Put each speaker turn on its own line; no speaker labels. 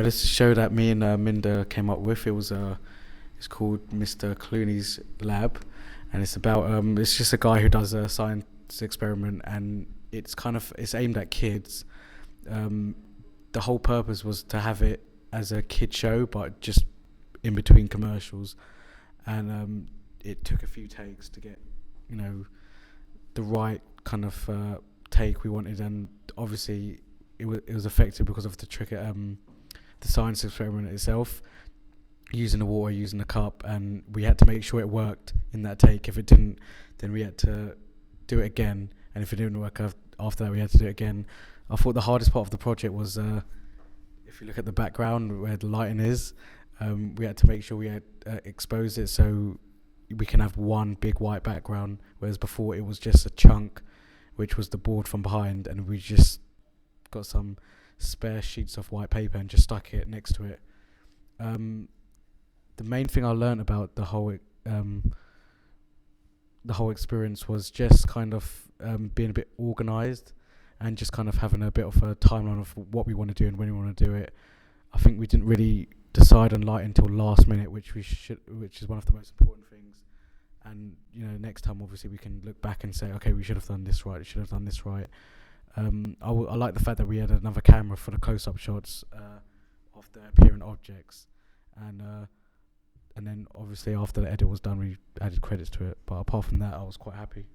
This is a show that me and Minda came up with. It's called Mr. Clooney's Lab, and it's about it's just a guy who does a science experiment, and it's aimed at kids. Um, the whole purpose was to have it as a kid show, but just in between commercials, and it took a few takes to get, you know, the right kind of take we wanted, and obviously it was effective because of the trick at the science experiment itself, using the water, using the cup, and we had to make sure it worked in that take. If it didn't, then we had to do it again, and if it didn't work after that, we had to do it again. I thought the hardest part of the project was, if you look at the background where the lighting is, we had to make sure we had exposed it so we can have one big white background, whereas before it was just a chunk, which was the board from behind, and we just got some spare sheets of white paper and just stuck it next to it. The main thing I learned about the whole experience was just kind of being a bit organised, and just kind of having a bit of a timeline of what we want to do and when we want to do it. I think we didn't really decide on light until last minute, which is one of the most important things. And next time obviously we can look back and say, okay, we should have done this right, we should have done this right. I like the fact that we had another camera for the close-up shots of the appearing objects, and then obviously after the edit was done, we added credits to it. But apart from that, I was quite happy.